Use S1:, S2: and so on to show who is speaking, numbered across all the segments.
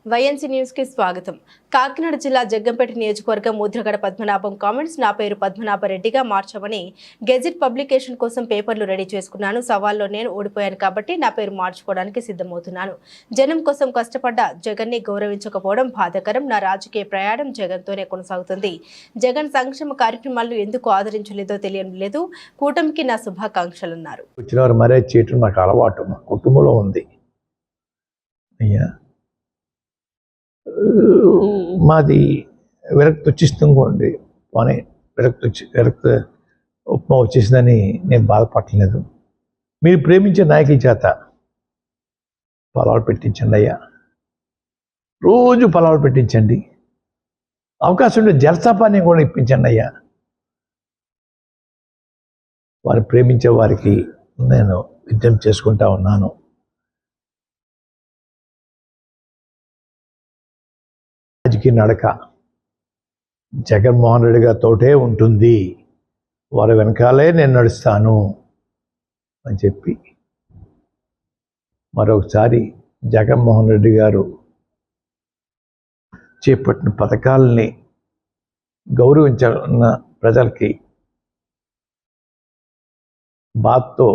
S1: YNC news కి స్వాగతం. కాకినాడ జిల్లా జగ్గంపేట నియోజకవర్గం ముద్రగడ పద్మనాభం కామెంట్స్. నా పేరు పద్మనాభరెడ్డిగా మార్చమని గెజిట్ పబ్లికేషన్ కోసం పేపర్లు రెడీ చేసుకున్నాను. సవాల్లో నేను ఓడిపోయాను కాబట్టి నా పేరు మార్చుకోవడానికి సిద్ధమవుతున్నాను. జనం కోసం కష్టపడ్డ జగన్ ని గౌరవించకపోవడం బాధాకరం. నా రాజకీయ ప్రయాణం జగన్తోనే కొనసాగుతుంది. జగన్ సంక్షేమ కార్యక్రమాలను ఎందుకు ఆదరించలేదో తెలియడం లేదు. కూటమికి నా శుభాకాంక్షలన్నారు.
S2: కుటుంబంలో ఉంది. మాది విరక్తి వచ్చిస్తుందండి. పోనీ విరక్తి ఉప్మా వచ్చేసిందని నేను బాధపడలేదు. మీరు ప్రేమించే నాయకుల చేత పొలాలు పెట్టించండి అయ్యా, రోజు పొలాలు పెట్టించండి. అవకాశం ఉంటే జలసపాన్ని కూడా ఇప్పించండి అయ్యా. వారు ప్రేమించే వారికి నేను విజ్ఞప్తి చేసుకుంటా ఉన్నాను. రాజకీయ నడక జగన్మోహన్ రెడ్డి గారితోటే ఉంటుంది. వారి వెనకాలే నేను నడుస్తాను అని చెప్పి మరొకసారి జగన్మోహన్ రెడ్డి గారు చేపట్టిన పథకాలని గౌరవించిన ప్రజలకి బాధతో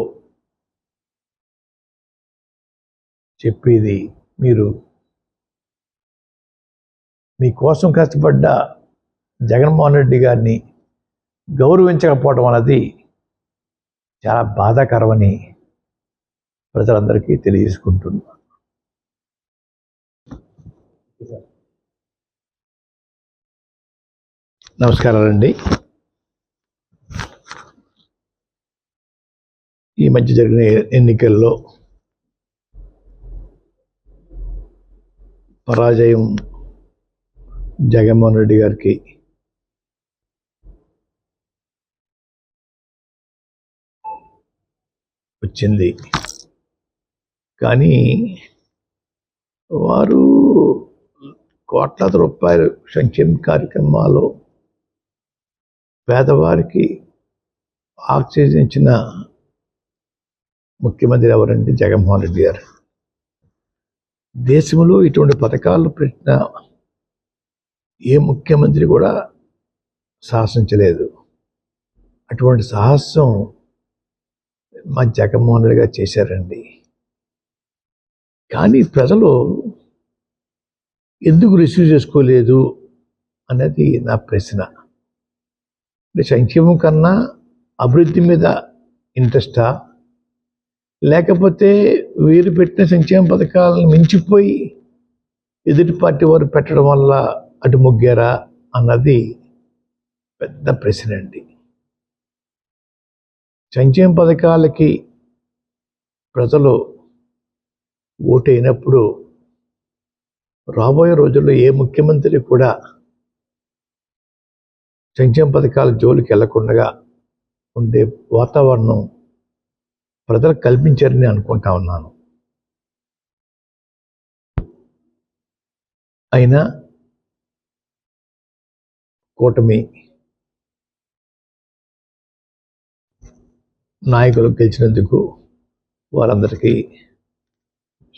S2: చెప్పేది, మీరు మీకోసం కష్టపడ్డ జగన్మోహన్ రెడ్డి గారిని గౌరవించకపోవడం అన్నది చాలా బాధాకరమని ప్రజలందరికీ తెలియజేసుకుంటున్నాను. నమస్కారాలండి. ఈ మధ్య జరిగిన ఎన్నికల్లో పరాజయం జగన్మోహన్ రెడ్డి గారికి వచ్చింది. కానీ వారు కోట్లాది రూపాయలు సంక్షేమ కార్యక్రమాలు పేదవారికి ఆక్సిజన్ ఇచ్చిన ముఖ్యమంత్రి ఎవరంటే జగన్మోహన్ రెడ్డి గారు. దేశంలో ఇటువంటి పథకాలు పెట్టిన ఏ ముఖ్యమంత్రి కూడా సాహసించలేదు. అటువంటి సాహసం మా జగన్మోహన్ రెడ్డి గారు చేశారండి. కానీ ప్రజలు ఎందుకు రిసీవ్ చేసుకోలేదు అనేది నా ప్రశ్న. సంక్షేమం కన్నా అభివృద్ధి మీద ఇంట్రెస్టా, లేకపోతే వీరు పెట్టిన సంక్షేమ పథకాలను మించిపోయి ఎదుటి పార్టీ వారు పెట్టడం వల్ల అటు మొగ్గారా అన్నది పెద్ద ప్రశ్న అండి. సంక్షేమ పథకాలకి ప్రజలు ఓటైనప్పుడు రాబోయే రోజుల్లో ఏ ముఖ్యమంత్రి కూడా సంక్షేమ పథకాల జోలికి వెళ్లకుండా ఉండే వాతావరణం ప్రజలకు కల్పించారని అనుకుంటా ఉన్నాను. అయినా కూటమి నాయకులు గెలిచినందుకు వారందరికీ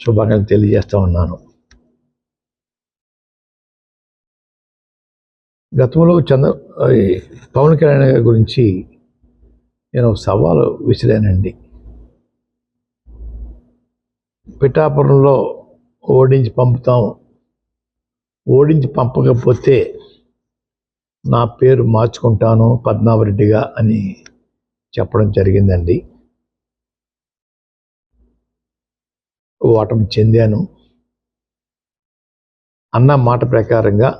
S2: శుభాకాంక్షలు తెలియజేస్తూ ఉన్నాను. గతంలో పవన్ కళ్యాణ్ గారి గురించి నేను సవాలు విసిరానండి. పిఠాపురంలో ఓడించి పంపుతాం, ఓడించి పంపకపోతే నా పేరు మార్చుకుంటాను పద్మనాభరెడ్డిగా అని చెప్పడం జరిగిందండి. ఓటమి చెందాను. అన్న మాట ప్రకారంగా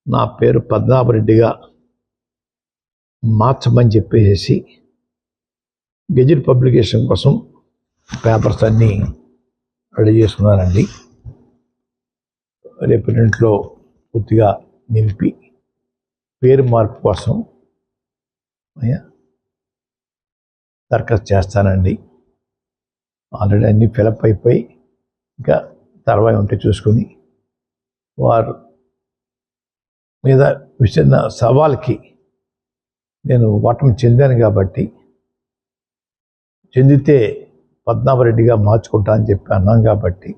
S2: నా పేరు పద్మనాభరెడ్డిగా మార్చమని చెప్పేసి గెజిట్ పబ్లికేషన్ కోసం పేపర్స్ అన్నీ రెడీ చేసుకున్నానండి. రేపు ఇంట్లో పూర్తిగా నింపి పేరు మార్పు కోసం దరఖాస్తు చేస్తానండి. ఆల్రెడీ అన్నీ ఫిలప్ అయిపోయి ఇంకా తర్వాత ఉంటే చూసుకొని వారు మీద విసిరిన సవాల్కి నేను ఓటమి చెందాను కాబట్టి, చెందితే పద్మనాభరెడ్డిగా మార్చుకుంటా అని చెప్పి అన్నాం కాబట్టి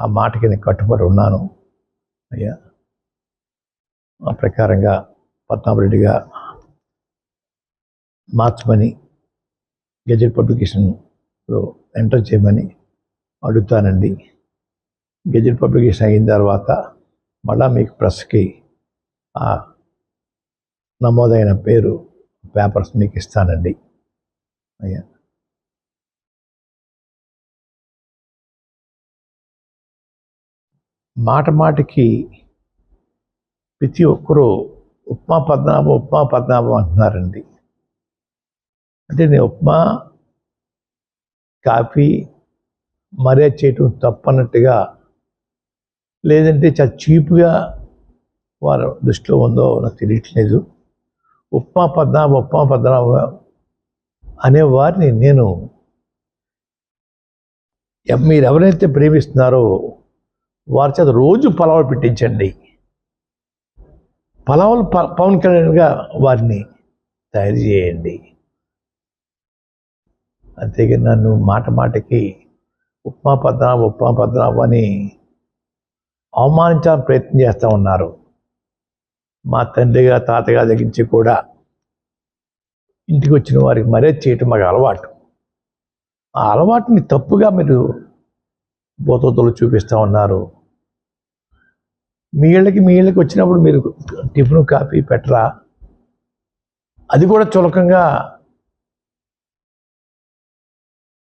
S2: ఆ మాటకి నేను కట్టుబడి ఉన్నాను అయ్యా. ఆ ప్రకారంగా పద్మనాభరెడ్డిగా మార్చమని గెజెట్ పబ్లికేషన్లో ఎంటర్ చేయమని అడుగుతానండి. గెజెట్ పబ్లికేషన్ అయిన తర్వాత మళ్ళా మీకు ప్రెస్కి ఆ నమోదైన పేపర్స్ మీకు ఇస్తానండి అయ్యా. మాటికి ప్రతి ఒక్కరూ ఉప్మా పద్మనాభం అంటున్నారండి. అంటే నేను ఉప్మా కాఫీ మర్యాద చేయటం తప్పన్నట్టుగా, లేదంటే చాలా చీప్గా వారి దృష్టిలో ఉందో నాకు తెలియట్లేదు. ఉప్మా పద్మనాభం అనేవారిని నేను మీరు ఎవరైతే ప్రేమిస్తున్నారో వారి చేత రోజు పలావులు పెట్టించండి. పలావులు పవన్ కళ్యాణ్గా వారిని తయారు చేయండి. అంతేగాని నన్ను మాటికి ఉప్మా పద్మనాభం అని అవమానించాలని ప్రయత్నం చేస్తూ ఉన్నారు. మా తండ్రిగా తాతగా దగ్గరించి కూడా ఇంటికి వచ్చిన వారికి మర్యాద చేయటం మాకు అలవాటు. ఆ అలవాటుని తప్పుగా మీరు బోతలు చూపిస్తూ ఉన్నారు. మీ ఇళ్ళకి వచ్చినప్పుడు మీరు టిఫిన్ కాఫీ పెట్టరా? అది కూడా చులకంగా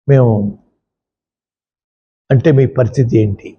S2: మేము అంటే మీ పరిస్థితి ఏంటి?